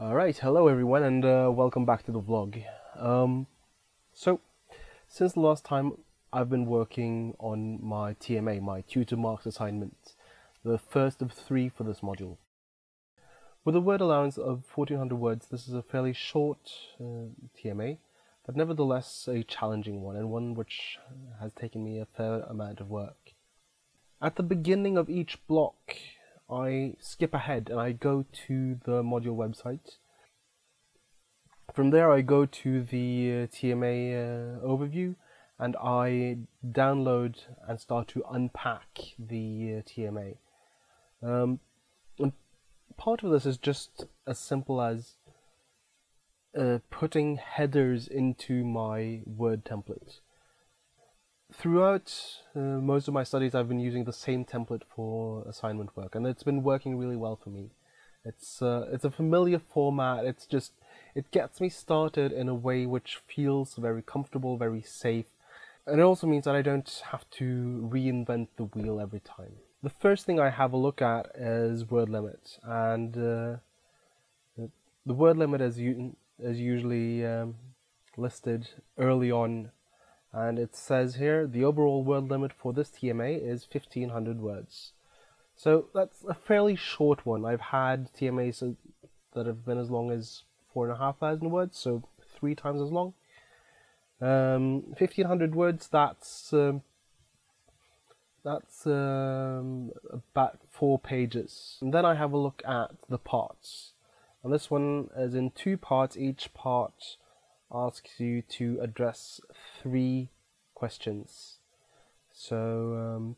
Alright, hello everyone, and welcome back to the vlog. So, since the last time, I've been working on my TMA, my Tutor Marked Assignments, the first of 3 for this module. With a word allowance of 1400 words, this is a fairly short TMA, but nevertheless a challenging one, and one which has taken me a fair amount of work. At the beginning of each block, I skip ahead and I go to the module website. From there I go to the TMA overview and I download and start to unpack the TMA. And part of this is just as simple as putting headers into my Word template. Throughout most of my studies, I've been using the same template for assignment work, and it's been working really well for me. It's a familiar format. It gets me started in a way which feels very comfortable, very safe, and it also means that I don't have to reinvent the wheel every time. The first thing I have a look at is word limit, and the word limit is usually listed early on. And it says here, the overall word limit for this TMA is 1500 words. So that's a fairly short one. I've had TMAs that have been as long as 4,500 words, so 3 times as long. 1500 words, that's about 4 pages. And then I have a look at the parts. And this one is in 2 parts. Each part asks you to address 3 questions. So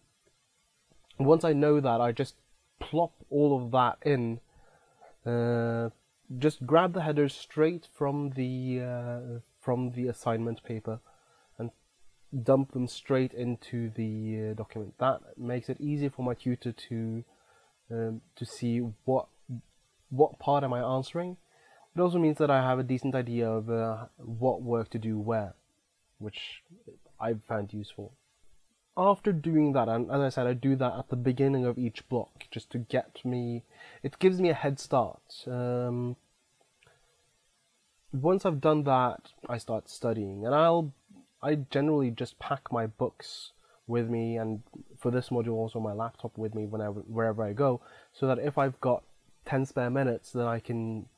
once I know that, I just plop all of that in. Just grab the headers straight from the assignment paper and dump them straight into the document. That makes it easy for my tutor to see what part am I answering. It also means that I have a decent idea of what work to do where, which I've found useful. After doing that, and as I said, I do that at the beginning of each block, just to get me, it gives me a head start. Once I've done that, I start studying, and I generally just pack my books with me, and for this module also my laptop with me wherever I go, so that if I've got 10 spare minutes, then I can,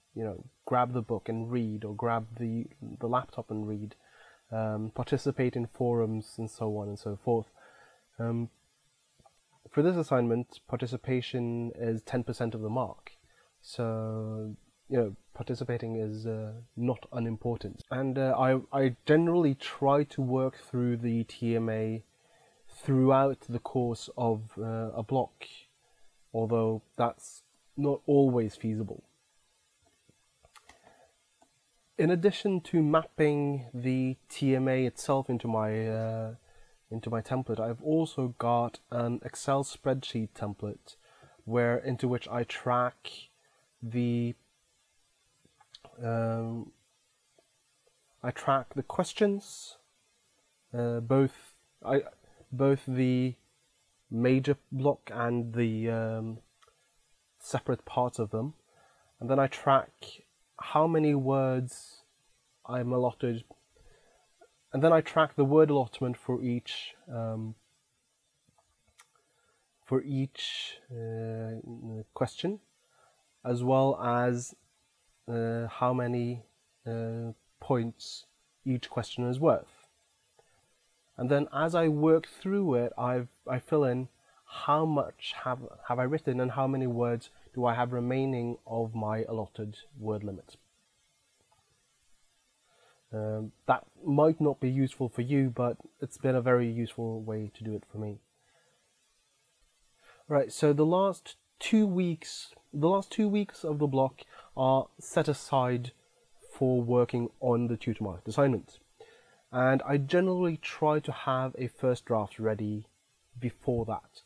grab the book and read, or grab the laptop and read, participate in forums and so on and so forth. For this assignment, participation is 10% of the mark, so participating is not unimportant. And I generally try to work through the TMA throughout the course of a block, although that's not always feasible. In addition to mapping the TMA itself into my template, I've also got an Excel spreadsheet template into which I track the questions, both the major block and the separate parts of them, and then I track how many words I'm allotted, and then I track the word allotment for each question, as well as how many points each question is worth. And then as I work through it, I fill in how much have I written and how many words do I have remaining of my allotted word limit. That might not be useful for you, but it's been a very useful way to do it for me. Right, so the last the last 2 weeks of the block are set aside for working on the tutor marked assignments. And I generally try to have a first draft ready before that.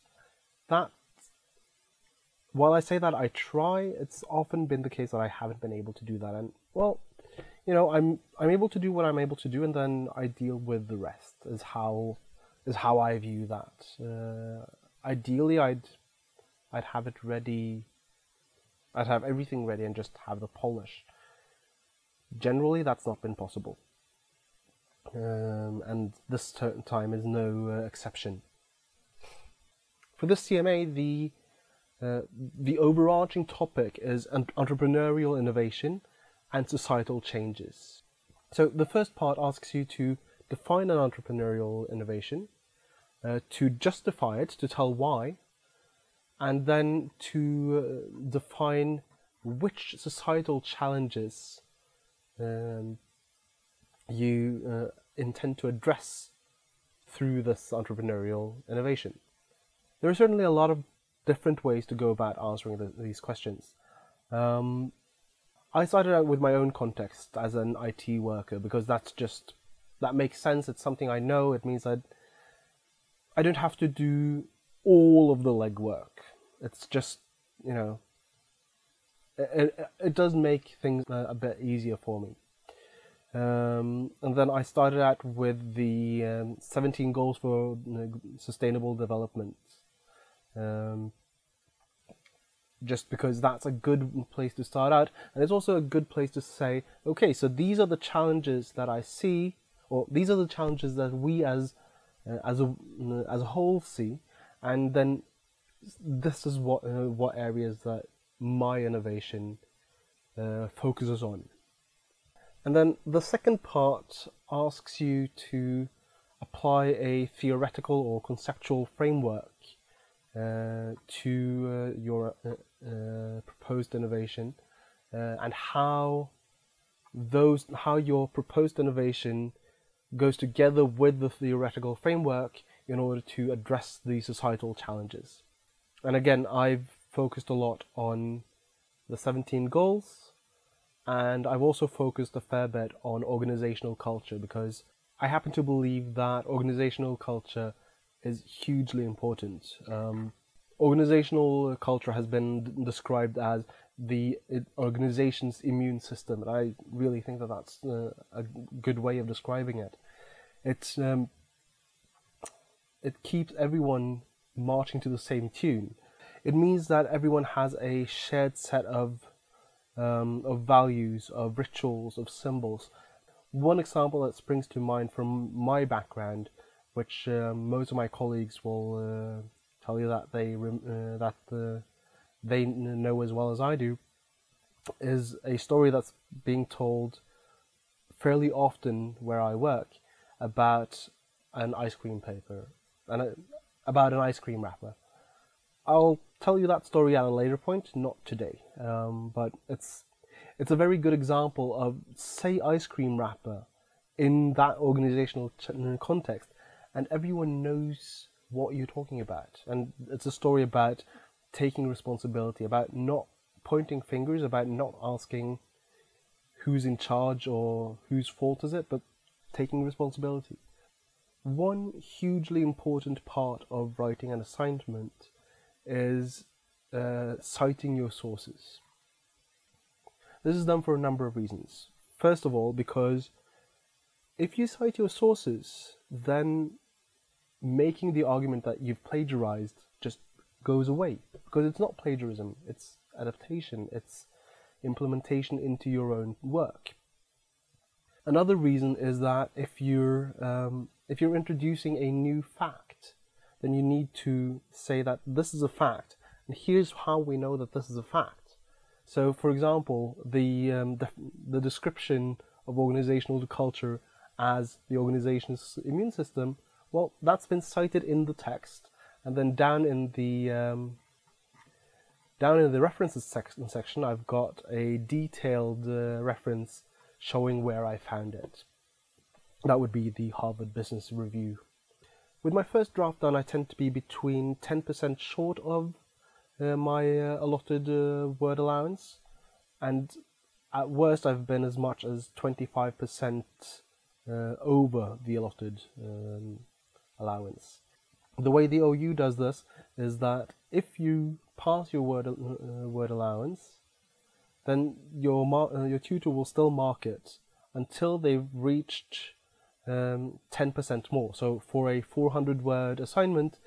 While I say that I try, it's often been the case that I haven't been able to do that. And well, I'm able to do what I'm able to do, and then I deal with the rest. Is how I view that. Ideally, I'd have it ready. I'd have everything ready and just have the polish. Generally, that's not been possible, and this time is no exception. For this TMA, the overarching topic is entrepreneurial innovation and societal changes. So the first part asks you to define an entrepreneurial innovation, to justify it, to tell why, and then to define which societal challenges you intend to address through this entrepreneurial innovation. There are certainly a lot of different ways to go about answering these questions. I started out with my own context as an IT worker because that makes sense. It's something I know. It means that I don't have to do all of the legwork. It's just, it does make things a bit easier for me. And then I started out with the 17 goals for sustainable development. Just because that's a good place to start out, and it's also a good place to say, okay, so these are the challenges that I see, or these are the challenges that we as a whole see, and then this is what areas that my innovation focuses on. And then the second part asks you to apply a theoretical or conceptual framework to your proposed innovation, and how your proposed innovation goes together with the theoretical framework in order to address the societal challenges. And again, I've focused a lot on the 17 goals, and I've also focused a fair bit on organizational culture, because I happen to believe that organizational culture is hugely important. Organizational culture has been described as the organization's immune system, and I really think that that's a good way of describing it. It keeps everyone marching to the same tune. It means that everyone has a shared set of values, of rituals, of symbols. One example that springs to mind from my background, which most of my colleagues will tell you that they know as well as I do, is a story that's being told fairly often where I work about an ice cream paper and about an ice cream wrapper. I'll tell you that story at a later point, not today, but it's a very good example of, say, ice cream wrapper in that organizational context, and everyone knows what you're talking about. And it's a story about taking responsibility, about not pointing fingers, about not asking who's in charge or whose fault is it, but taking responsibility. One hugely important part of writing an assignment is citing your sources. This is done for a number of reasons. First of all, because if you cite your sources, then making the argument that you've plagiarized just goes away, because it's not plagiarism, it's adaptation, it's implementation into your own work. Another reason is that if you're introducing a new fact, then you need to say that this is a fact, and here's how we know that this is a fact. So, for example, the description of organizational culture as the organization's immune system, well, that's been cited in the text, and then down in the references section, I've got a detailed reference showing where I found it. That would be the Harvard Business Review. With my first draft done, I tend to be between 10% short of my allotted word allowance, and at worst I've been as much as 25% over the allotted allowance. The way the OU does this is that if you pass your word allowance, then your tutor will still mark it until they've reached 10% more. So for a 400 word assignment,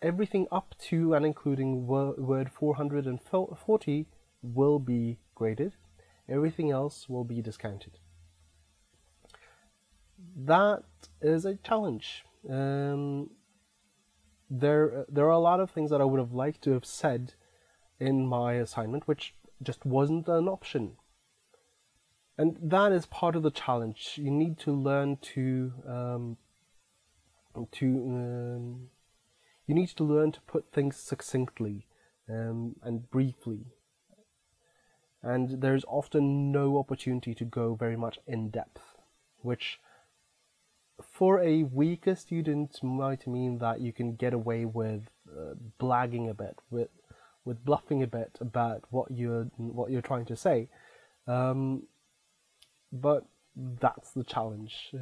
everything up to and including word 440 will be graded. Everything else will be discounted. That is a challenge. There are a lot of things that I would have liked to have said in my assignment, which just wasn't an option. And that is part of the challenge. You need to learn to put things succinctly and briefly. And there's often no opportunity to go very much in depth, which for a weaker student might mean that you can get away with blagging a bit, with bluffing a bit about what you're trying to say. But that's the challenge.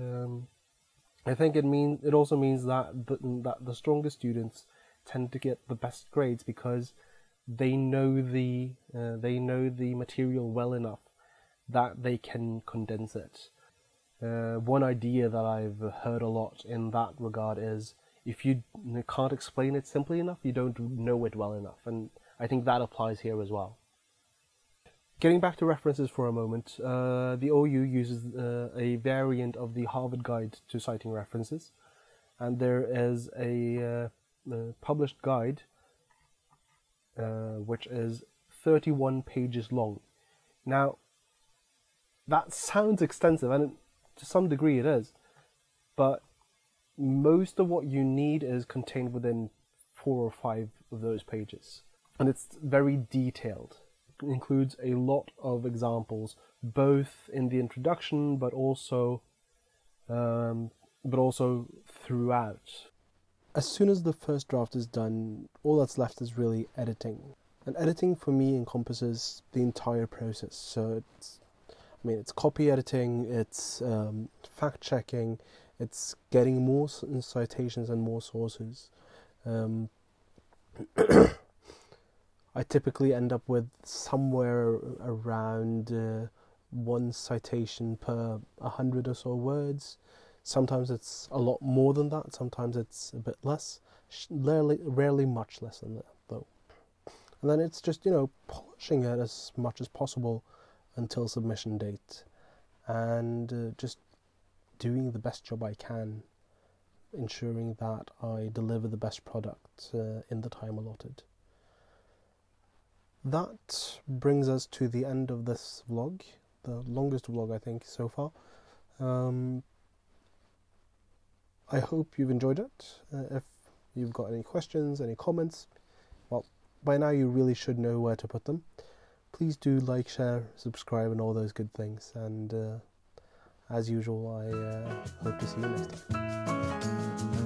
I think it also means that the stronger students tend to get the best grades because they know the material well enough that they can condense it. One idea that I've heard a lot in that regard is if you can't explain it simply enough, you don't know it well enough, and I think that applies here as well. Getting back to references for a moment, the OU uses a variant of the Harvard Guide to Citing References, and there is a published guide which is 31 pages long. Now, that sounds extensive, and to some degree it is, but most of what you need is contained within 4 or 5 of those pages, and it's very detailed. Includes a lot of examples, both in the introduction, but also throughout. As soon as the first draft is done, all that's left is really editing. And editing for me encompasses the entire process. So it's copy editing, it's fact checking, it's getting more citations and more sources. I typically end up with somewhere around 1 citation per 100 or so words. Sometimes it's a lot more than that, sometimes it's a bit less, rarely much less than that though. And then it's just, polishing it as much as possible until submission date, and just doing the best job I can, ensuring that I deliver the best product in the time allotted. That brings us to the end of this vlog, the longest vlog I think so far. I hope you've enjoyed it. If you've got any questions, any comments, well, by now you really should know where to put them. Please do like, share, subscribe and all those good things, and as usual I hope to see you next time.